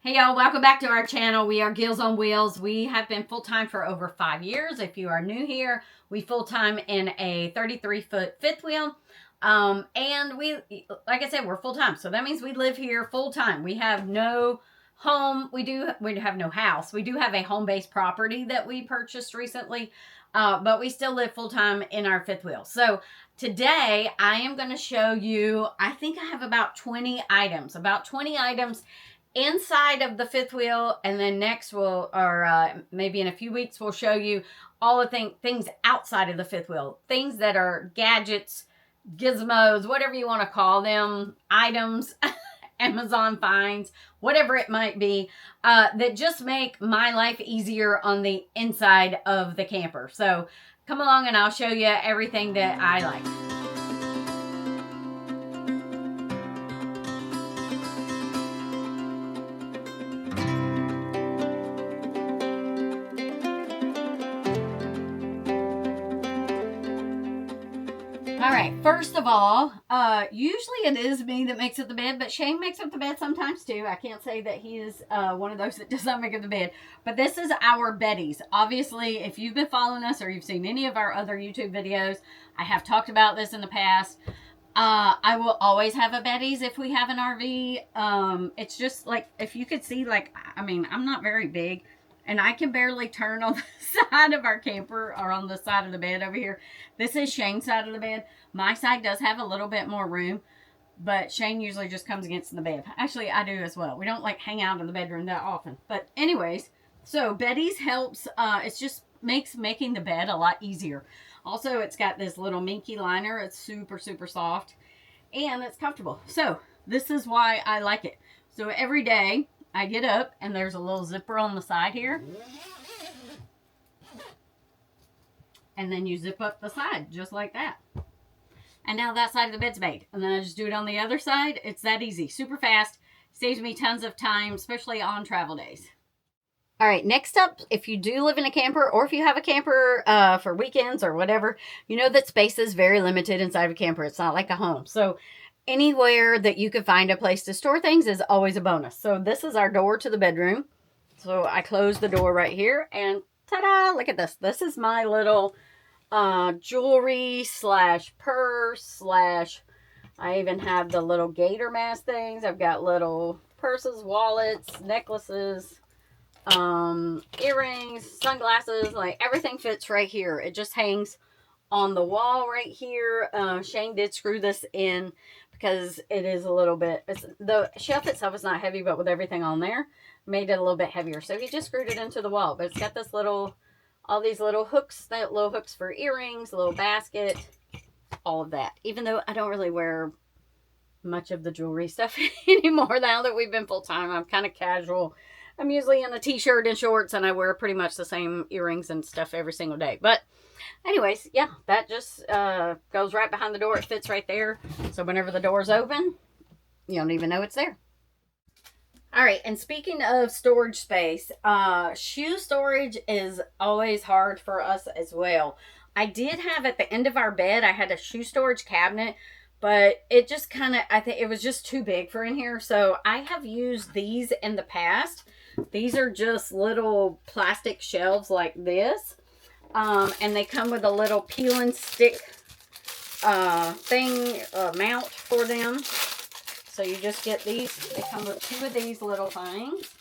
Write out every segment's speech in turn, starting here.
Hey y'all, welcome back to our channel. We are Gills on Wheels. We have been full-time for over 5 years. If you are new here, we full-time in a 33-foot fifth wheel. And we, like I said, we're full-time. So that means we live here full-time. We have no home. We have no house. We do have a home-based property that we purchased recently. But we still live full-time in our fifth wheel. So today I am going to show you, I think I have about 20 items inside of the fifth wheel, and then next maybe in a few weeks we'll show you all the things outside of the fifth wheel, things that are gadgets, gizmos, whatever you want to call them, items, Amazon finds, whatever it might be, that just make my life easier on the inside of the camper. So come along and I'll show you everything that I like. All right, first of all, usually it is me that makes up the bed, but Shane makes up the bed sometimes too. I can't say that he is one of those that does not make up the bed, but this is our Beddy's. Obviously, if you've been following us or you've seen any of our other YouTube videos, I have talked about this in the past. I will always have a Beddy's if we have an RV. It's just like, if you could see, like, I mean, I'm not very big. And I can barely turn on the side of our camper, or on the side of the bed over here. This is Shane's side of the bed. My side does have a little bit more room, but Shane usually just comes against the bed. Actually, I do as well. We don't like hang out in the bedroom that often. But anyways, so Beddy's helps. It just makes making the bed a lot easier. Also, it's got this little minky liner. It's super, super soft, and it's comfortable. So this is why I like it. So every day I get up and there's a little zipper on the side here. And then you zip up the side just like that. And now that side of the bed's made. And then I just do it on the other side. It's that easy. Super fast. Saves me tons of time, especially on travel days. All right, next up, if you do live in a camper, or if you have a camper for weekends or whatever, you know that space is very limited inside of a camper. It's not like a home. So anywhere that you could find a place to store things is always a bonus. So this is our door to the bedroom. So I close the door right here, and ta-da, look at this. This is my little jewelry slash purse slash, I even have the little gator mask things. I've got little purses, wallets, necklaces, earrings, sunglasses, like everything fits right here. It just hangs on the wall right here. Shane did screw this in because it is a little bit, the shelf itself is not heavy, but with everything on there, made it a little bit heavier. So he just screwed it into the wall, but it's got this little, all these little hooks, little hooks for earrings, a little basket, all of that. Even though I don't really wear much of the jewelry stuff anymore now that we've been full-time. I'm kind of casual. I'm usually in a t-shirt and shorts, and I wear pretty much the same earrings and stuff every single day. But anyways, yeah, that just goes right behind the door. It fits right there. So whenever the door's open, you don't even know it's there. All right, and speaking of storage space, shoe storage is always hard for us as well. I did have, at the end of our bed, I had a shoe storage cabinet, but it just kind of, I think it was just too big for in here. So I have used these in the past. These are just little plastic shelves like this. And they come with a little peel and stick mount for them. So you just get these. They come with 2 of these little things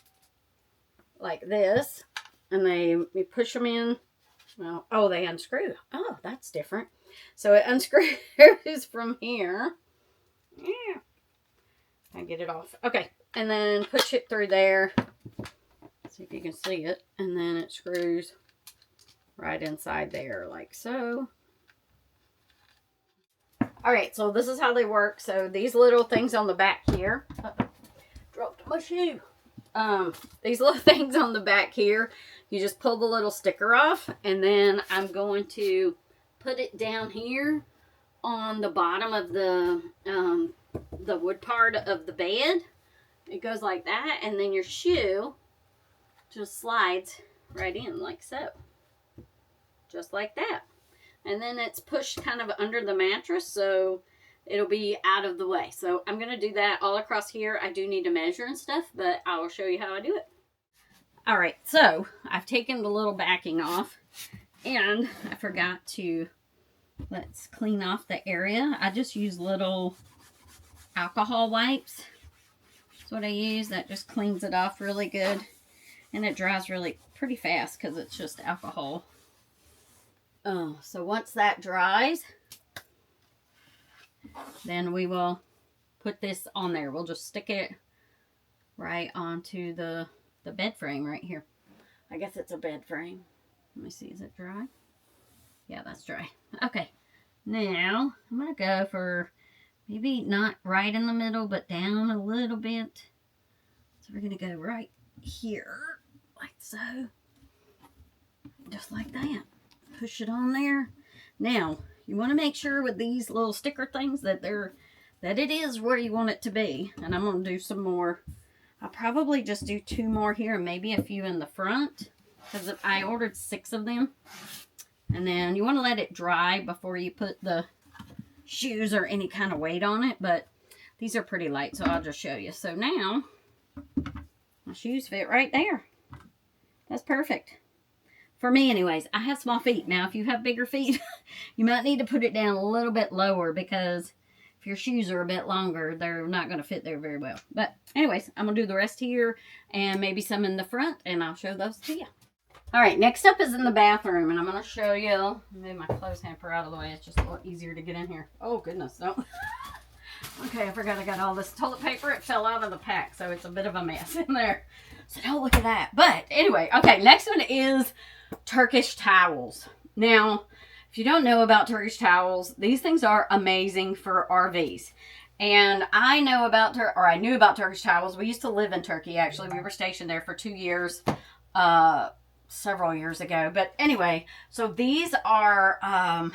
like this, and you push them in. Well, oh, they unscrew. Oh, that's different. So it unscrews from here. Yeah, I get it off. Okay, and then push it through there. See if you can see it, and then it screws right inside there like so. All right, so this is how they work. So these little things on the back here, dropped my shoe. These little things on the back here, you just pull the little sticker off, and then I'm going to put it down here on the bottom of the wood part of the bed. It goes like that, and then your shoe just slides right in like so. Just like that. And then it's pushed kind of under the mattress, so it'll be out of the way. So I'm going to do that all across here. I do need to measure and stuff, but I will show you how I do it. All right, so I've taken the little backing off, and I forgot to, let's clean off the area. I just use little alcohol wipes. That's what I use. That just cleans it off really good, and it dries really pretty fast because it's just alcohol. So once that dries, then we will put this on there. We'll just stick it right onto the bed frame right here. I guess it's a bed frame. Let me see, is it dry? Yeah, that's dry. Okay, now I'm gonna go for maybe not right in the middle, but down a little bit. So we're gonna go right here, like so. Just like that. Push it on there. Now, you want to make sure with these little sticker things that it is where you want it to be. And I'm going to do some more. I'll probably just do 2 more here and maybe a few in the front, because I ordered 6 of them. And then you want to let it dry before you put the shoes or any kind of weight on it. But these are pretty light, so I'll just show you. So now, my shoes fit right there. That's perfect. For me anyways. I have small feet. Now, if you have bigger feet, you might need to put it down a little bit lower, because if your shoes are a bit longer, they're not going to fit there very well. But anyways, I'm going to do the rest here and maybe some in the front, and I'll show those to you. All right, next up is in the bathroom, and I'm going to show you. Move my clothes hamper out of the way. It's just a lot easier to get in here. Oh, goodness, no. Okay, I forgot I got all this toilet paper. It fell out of the pack, so it's a bit of a mess in there. So don't look at that. But anyway, okay, next one is Turkish towels. Now, if you don't know about Turkish towels, these things are amazing for RVs. And I knew about Turkish towels. We used to live in Turkey, actually. We were stationed there for 2 years, several years ago. But anyway, so these are,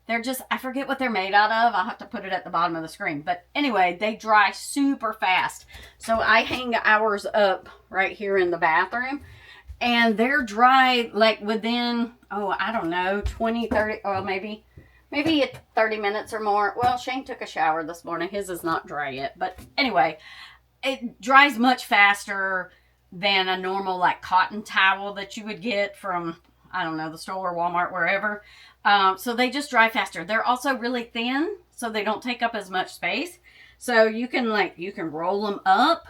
they're just, I forget what they're made out of. I'll have to put it at the bottom of the screen. But anyway, they dry super fast. So I hang ours up right here in the bathroom. And they're dry like within, oh, I don't know, 20, 30, or maybe 30 minutes or more. Well, Shane took a shower this morning. His is not dry yet. But anyway, it dries much faster than a normal like cotton towel that you would get from, I don't know, the store, Walmart, wherever. So they just dry faster. They're also really thin, so they don't take up as much space. So you can roll them up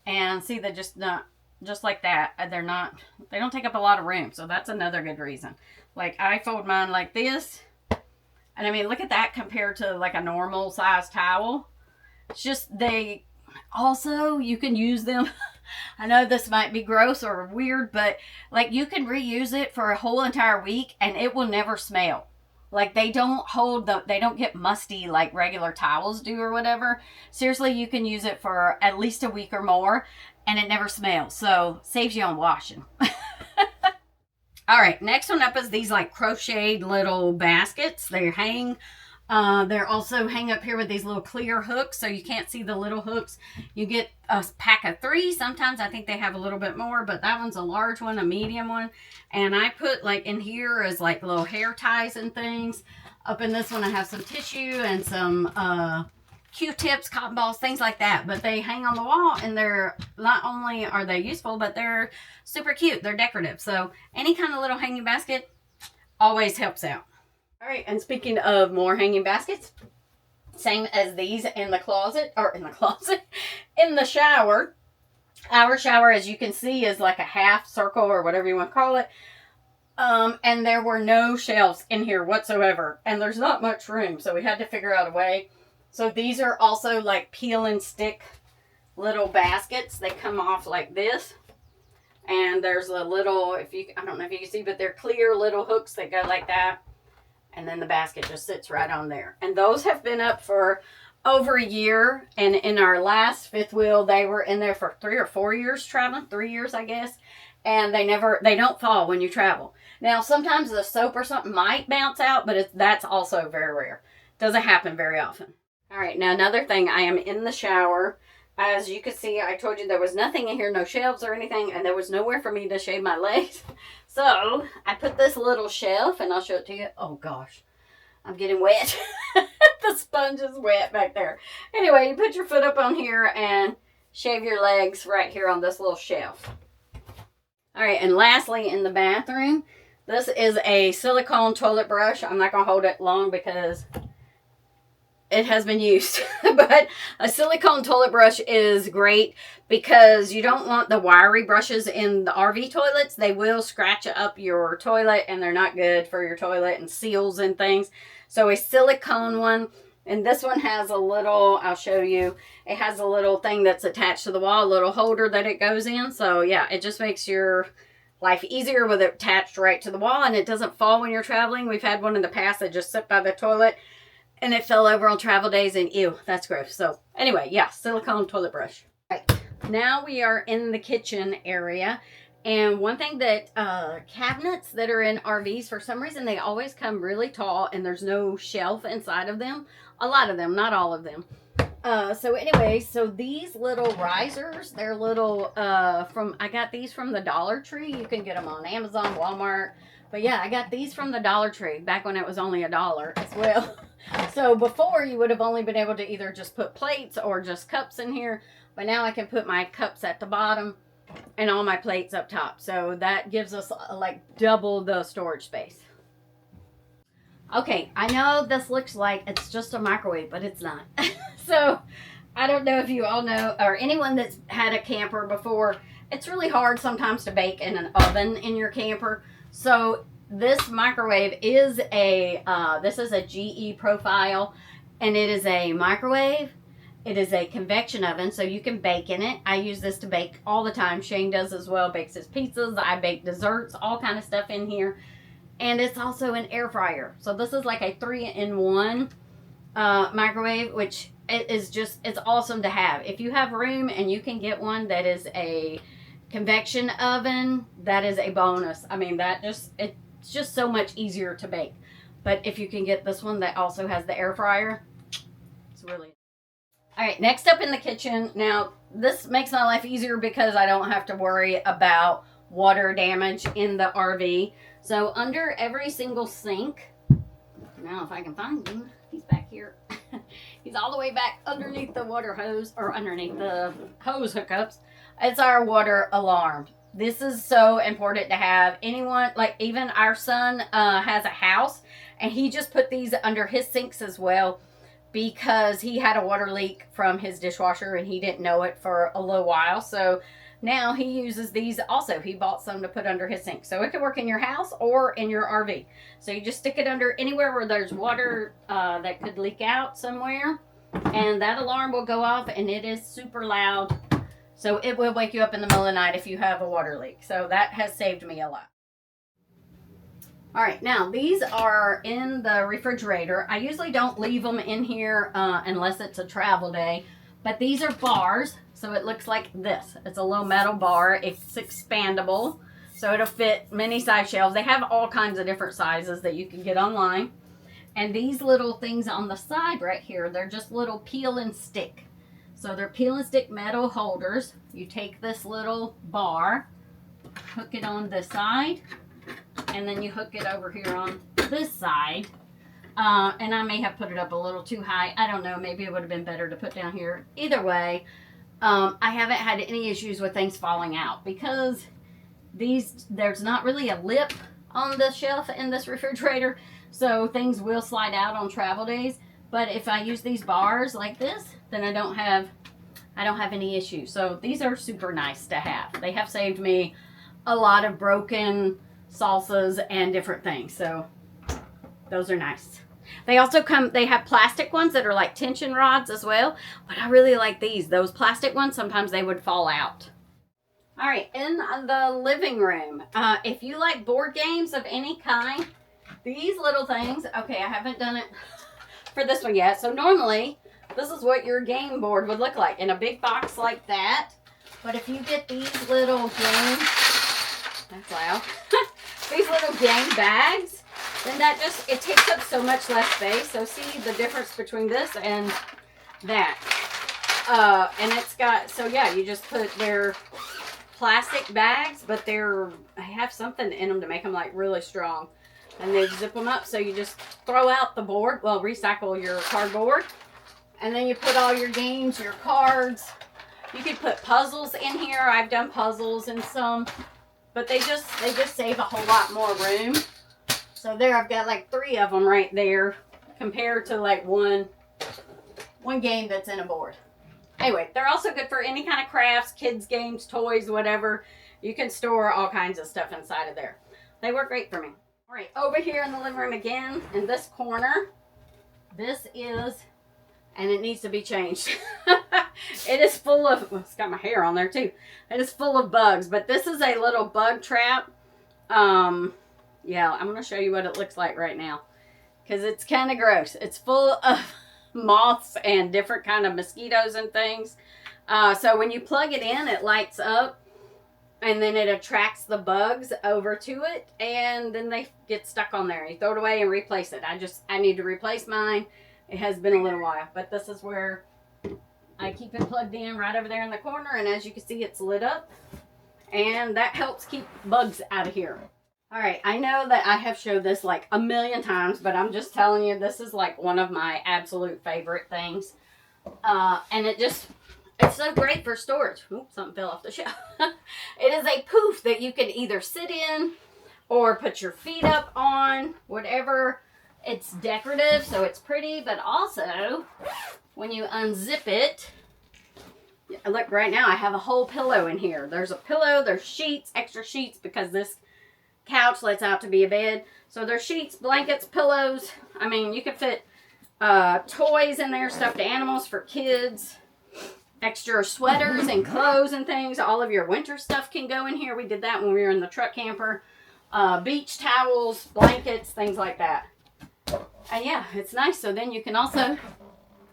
and see, they just not. Just like that. They don't take up a lot of room. So that's another good reason. Like I fold mine like this. And I mean, look at that compared to like a normal size towel. It's just, you can use them. I know this might be gross or weird, but like you can reuse it for a whole entire week and it will never smell. Like they don't get musty like regular towels do or whatever. Seriously, you can use it for at least a week or more and it never smells. So saves you on washing. All right, next one up is these like crocheted little baskets. They're also hang up here with these little clear hooks, so you can't see the little hooks. You get a pack of 3. Sometimes I think they have a little bit more, but that one's a large one, a medium one. And I put like in here as like little hair ties and things. Up in this one I have some tissue and some Q-tips, cotton balls, things like that. But they hang on the wall, and they're not only are they useful, but they're super cute. They're decorative. So any kind of little hanging basket always helps out. All right, and speaking of more hanging baskets, same as these in the shower. Our shower, as you can see, is like a half circle or whatever you want to call it. And there were no shelves in here whatsoever. And there's not much room, so we had to figure out a way. So these are also like peel and stick little baskets. They come off like this. And there's a little, I don't know if you can see, but they're clear little hooks that go like that. And then the basket just sits right on there. And those have been up for over a year. And in our last fifth wheel, they were in there for 3 or 4 years traveling. 3 years, I guess. And they don't fall when you travel. Now, sometimes the soap or something might bounce out, but that's also very rare. Doesn't happen very often. All right, now another thing, I am in the shower. As you can see, I told you there was nothing in here, no shelves or anything, and there was nowhere for me to shave my legs. So I put this little shelf, and I'll show it to you. Oh gosh, I'm getting wet. The sponge is wet back there. Anyway, you put your foot up on here and shave your legs right here on this little shelf. All right, and lastly, in the bathroom, this is a silicone toilet brush. I'm not going to hold it long because it has been used. But a silicone toilet brush is great because you don't want the wiry brushes in the RV toilets. They will scratch up your toilet and they're not good for your toilet and seals and things. So a silicone one, and this one has a little, I'll show you, it has a little thing that's attached to the wall, a little holder that it goes in. So yeah, it just makes your life easier with it attached right to the wall, and it doesn't fall when you're traveling. We've had one in the past that just sat by the toilet and it fell over on travel days, and ew, that's gross. So anyway, yeah, silicone toilet brush. All right, now we are in the kitchen area. And one thing that cabinets that are in RVs, for some reason, they always come really tall and there's no shelf inside of them. A lot of them, not all of them. So anyway, so these little risers, they're little, I got these from the Dollar Tree. You can get them on Amazon, Walmart. But yeah, I got these from the Dollar Tree back when it was only $1 as well. So before, you would have only been able to either just put plates or just cups in here. But now I can put my cups at the bottom and all my plates up top. So that gives us like double the storage space. Okay, I know this looks like it's just a microwave, but it's not. So I don't know if you all know, or anyone that's had a camper before, it's really hard sometimes to bake in an oven in your camper. So this microwave is this is a GE profile, and it is a microwave. It is a convection oven, so you can bake in it. I use this to bake all the time. Shane does as well, bakes his pizzas. I bake desserts, all kind of stuff in here. And it's also an air fryer. So this is like a 3-in-1 microwave, which it's awesome to have. If you have room and you can get one that is a convection oven, that is a bonus. I mean, it's just so much easier to bake. But if you can get this one that also has the air fryer, it's really... All right, next up in the kitchen. Now, this makes my life easier because I don't have to worry about water damage in the RV. So under every single sink, now if I can find him, he's back here. He's all the way back underneath the water hose, or underneath the hose hookups. It's our water alarm. This is so important to have. Anyone, like even our son has a house, and he just put these under his sinks as well, because he had a water leak from his dishwasher and he didn't know it for a little while. So now he uses these also. He bought some to put under his sink. So it can work in your house or in your RV. So you just stick it under anywhere where there's water that could leak out somewhere. And that alarm will go off, and it is super loud. So it will wake you up in the middle of the night if you have a water leak. So that has saved me a lot. All right, now these are in the refrigerator. I usually don't leave them in here unless it's a travel day, but these are bars, so it looks like this. It's a little metal bar. It's expandable, so it'll fit many size shelves. They have all kinds of different sizes that you can get online. And these little things on the side right here, they're just little peel and stick. So they're peel and stick metal holders. You take this little bar, hook it on this side, and then you hook it over here on this side. And I may have put it up a little too high. I don't know. Maybe it would have been better to put down here. Either way, I haven't had any issues with things falling out because there's not really a lip on the shelf in this refrigerator. So things will slide out on travel days. But if I use these bars like this, then I don't have any issues. So these are super nice to have. They have saved me a lot of broken salsas and different things. So those are nice. They also they have plastic ones that are like tension rods as well, but I really like these. Those plastic ones, sometimes they would fall out. All right, in the living room, if you like board games of any kind, these little things, okay, I haven't done it for this one yet. So normally, this is what your game board would look like in a big box like that. But if you get these little game, that's loud, these little game bags, then it takes up so much less space. So see the difference between this and that. And it's got, so yeah, you just put their plastic bags, but they have something in them to make them like really strong. And they zip them up, so you just throw out the board. Well, recycle your cardboard. And then you put all your games, your cards. You could put puzzles in here. I've done puzzles in some. But they just save a whole lot more room. So there, I've got like 3 of them right there. Compared to like one game that's in a board. Anyway, they're also good for any kind of crafts, kids games, toys, whatever. You can store all kinds of stuff inside of there. They work great for me. All right, over here in the living room again, in this corner, this is, and it needs to be changed. It is full of, well, it's got my hair on there too. It is full of bugs, but this is a little bug trap. Yeah, I'm going to show you what it looks like right now, because it's kind of gross. It's full of moths and different kind of mosquitoes and things. So when you plug it in, it lights up. And then it attracts the bugs over to it, and then they get stuck on there. You throw it away and replace it. I need to replace mine. It has been a little while, but this is where I keep it plugged in right over there in the corner, and as you can see, it's lit up, and that helps keep bugs out of here. All right, I know that I have showed this like a million times, but I'm just telling you, this is like one of my absolute favorite things, and it's so great for storage. Oops, something fell off the shelf. It is a poof that you can either sit in or put your feet up on, whatever. It's decorative, so it's pretty, but also when you unzip it, look, right now I have a whole pillow in here. There's a pillow, there's sheets, extra sheets, because this couch lets out to be a bed. So there's sheets, blankets, pillows. I mean, you can fit toys in there, stuffed animals for kids. Extra sweaters and clothes and things. All of your winter stuff can go in here. We did that when we were in the truck camper. Beach towels, blankets, things like that. And yeah, it's nice. So then you can also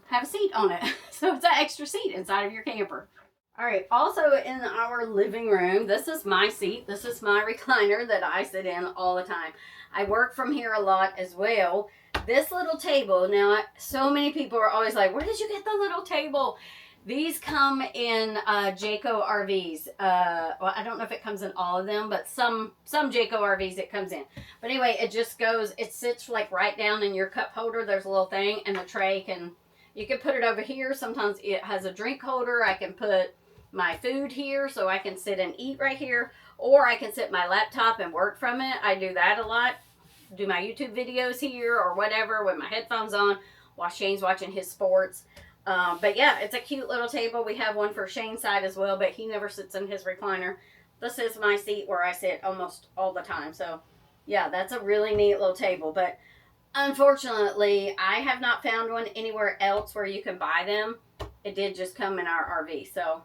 have a seat on it. So it's an extra seat inside of your camper. All right, also in our living room, this is my seat. This is my recliner that I sit in all the time. I work from here a lot as well. This little table, now so many people are always like, where did you get the little table? These come in Jayco RVs. Well, I don't know if it comes in all of them, but some Jayco RVs it comes in. But anyway, it just goes, it sits like right down in your cup holder. There's a little thing, and the tray you can put it over here. Sometimes it has a drink holder. I can put my food here, so I can sit and eat right here. Or I can sit my laptop and work from it. I do that a lot. Do my YouTube videos here or whatever with my headphones on while Shane's watching his sports. But yeah, it's a cute little table. We have one for Shane's side as well, but he never sits in his recliner. This is my seat where I sit almost all the time. So yeah, that's a really neat little table. But unfortunately, I have not found one anywhere else where you can buy them. It did just come in our RV. So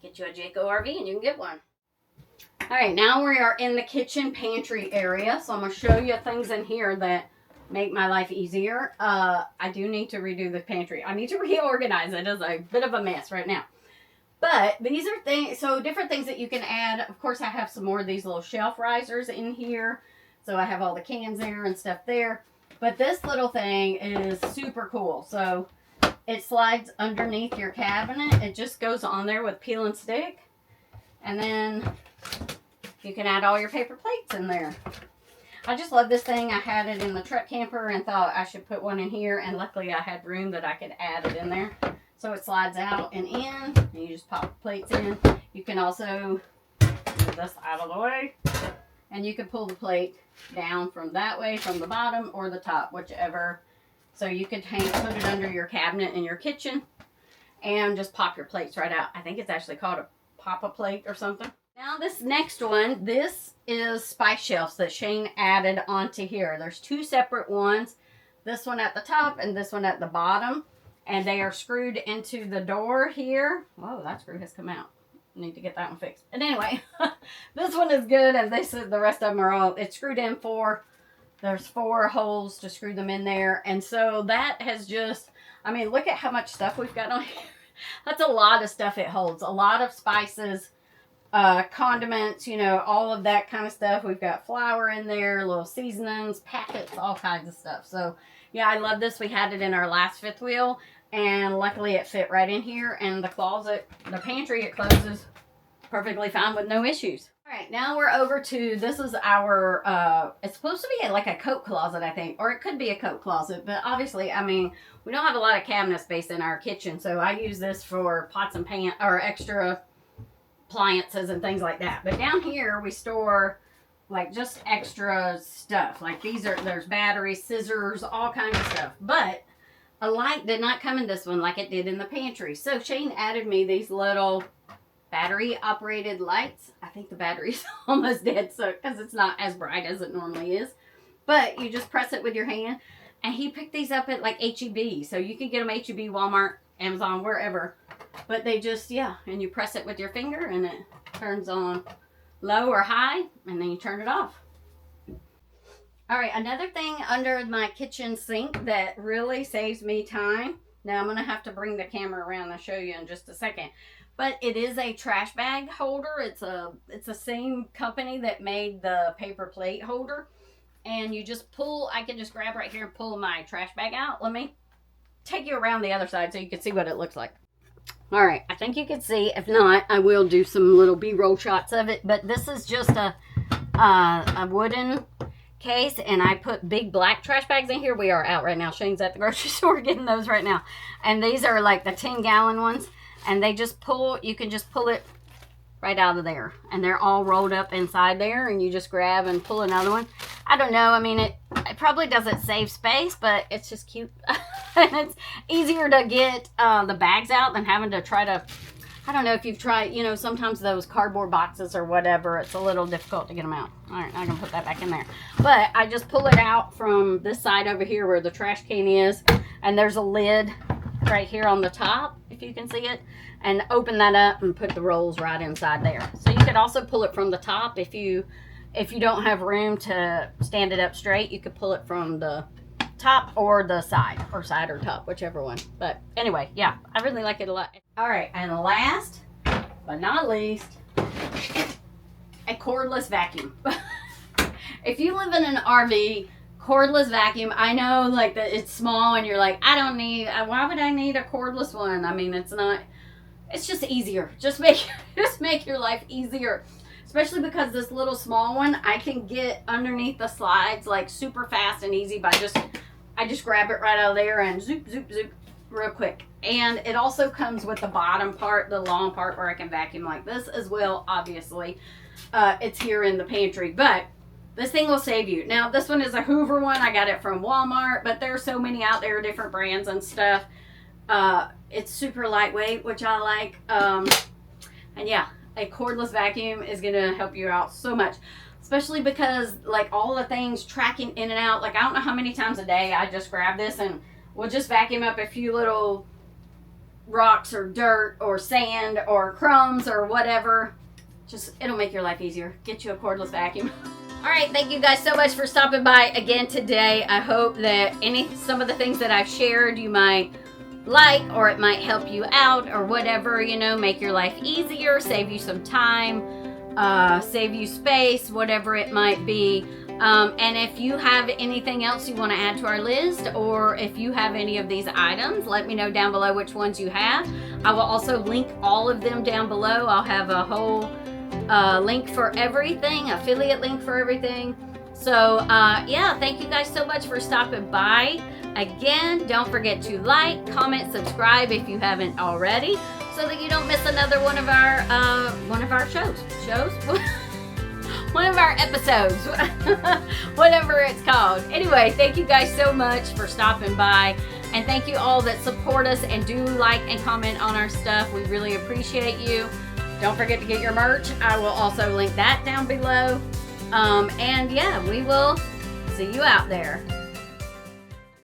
get you a Jayco RV and you can get one. All right, now we are in the kitchen pantry area. So I'm going to show you things in here that make my life easier. I do need to redo the pantry. I need to reorganize it. It is a bit of a mess right now. But these are things, so different things that you can add. Of course, I have some more of these little shelf risers in here. So I have all the cans there and stuff there. But this little thing is super cool. So it slides underneath your cabinet. It just goes on there with peel and stick. And then you can add all your paper plates in there. I just love this thing. I had it in the truck camper and thought I should put one in here. And luckily I had room that I could add it in there. So it slides out and in. And you just pop the plates in. You can also move this out of the way. And you can pull the plate down from that way, from the bottom or the top, whichever. So you could put it under your cabinet in your kitchen. And just pop your plates right out. I think it's actually called a pop-a-plate or something. Now this next one, this is spice shelves that Shane added onto here. There's two separate ones. This one at the top and this one at the bottom. And they are screwed into the door here. Whoa, that screw has come out. Need to get that one fixed. And anyway, this one is good. And they said the rest of them are all, it's screwed in there's 4 holes to screw them in there. And so that has just, I mean, look at how much stuff we've got on here. That's a lot of stuff it holds. A lot of spices. Condiments, you know, all of that kind of stuff. We've got flour in there, little seasonings, packets, all kinds of stuff. So yeah, I love this. We had it in our last fifth wheel and luckily it fit right in here. And the closet, the pantry, it closes perfectly fine with no issues. All right, now we're over to, this is our, it's supposed to be like a coat closet, I think, or it could be a coat closet, but obviously, I mean, we don't have a lot of cabinet space in our kitchen, so I use this for pots and pans, or extra appliances and things like that. But down here, we store, like, just extra stuff. Like, there's batteries, scissors, all kinds of stuff. But a light did not come in this one like it did in the pantry. So Shane added me these little battery operated lights. I think the battery's almost dead, so because it's not as bright as it normally is. But you just press it with your hand, and he picked these up at like HEB, so you can get them HEB, Walmart, Amazon, wherever. But they just, yeah, and you press it with your finger and it turns on low or high, and then you turn it off. All right, another thing under my kitchen sink that really saves me time. Now I'm gonna have to bring the camera around and show you in just a second. But it is a trash bag holder. It's the same company that made the paper plate holder. And you just pull, I can just grab right here and pull my trash bag out. Let me take you around the other side so you can see what it looks like. All right, I think you can see. If not, I will do some little B-roll shots of it. But this is just a wooden case, and I put big black trash bags in here. We are out right now. Shane's at the grocery store getting those right now. And these are like the 10-gallon ones. And they just pull, you can just pull it right out of there. And they're all rolled up inside there, and you just grab and pull another one. I don't know. I mean, it probably doesn't save space, but it's just cute. And it's easier to get the bags out than having to try to, I don't know if you've tried, you know, sometimes those cardboard boxes or whatever, it's a little difficult to get them out. All right, I'm going to put that back in there. But I just pull it out from this side over here where the trash can is, and there's a lid right here on the top, if you can see it, and open that up and put the rolls right inside there. So you could also pull it from the top if you don't have room to stand it up straight. You could pull it from the top or the side, or side or top, whichever one. But anyway, yeah, I really like it a lot. All right, and last but not least, a cordless vacuum. If you live in an RV, cordless vacuum, I know like that it's small and you're like, I don't need, why would I need a cordless one? I mean, it's not, it's just easier. Just make your life easier. Especially because this little small one, I can get underneath the slides like super fast and easy by I just grab it right out of there and zoop, zoop, zoop real quick. And it also comes with the bottom part, the long part where I can vacuum like this as well, obviously. It's here in the pantry, but this thing will save you. Now, this one is a Hoover one. I got it from Walmart, but there are so many out there, different brands and stuff. It's super lightweight, which I like. And yeah, a cordless vacuum is going to help you out so much. Especially because, like, all the things tracking in and out. Like, I don't know how many times a day I just grab this and we'll just vacuum up a few little rocks or dirt or sand or crumbs or whatever. Just, it'll make your life easier. Get you a cordless vacuum. All right, thank you guys so much for stopping by again today. I hope that some of the things that I've shared you might like, or it might help you out, or whatever, you know, make your life easier, save you some time, save you space, whatever it might be. And if you have anything else you want to add to our list, or if you have any of these items, let me know down below which ones you have. I will also link all of them down below. I'll have a whole link for everything, affiliate link for everything. So yeah, thank you guys so much for stopping by. Again, don't forget to like, comment, subscribe if you haven't already, so that you don't miss another one of our one of our episodes, whatever it's called. Anyway, thank you guys so much for stopping by, and thank you all that support us and do like and comment on our stuff. We really appreciate you. Don't forget to get your merch. I will also link that down below. And yeah, we will see you out there.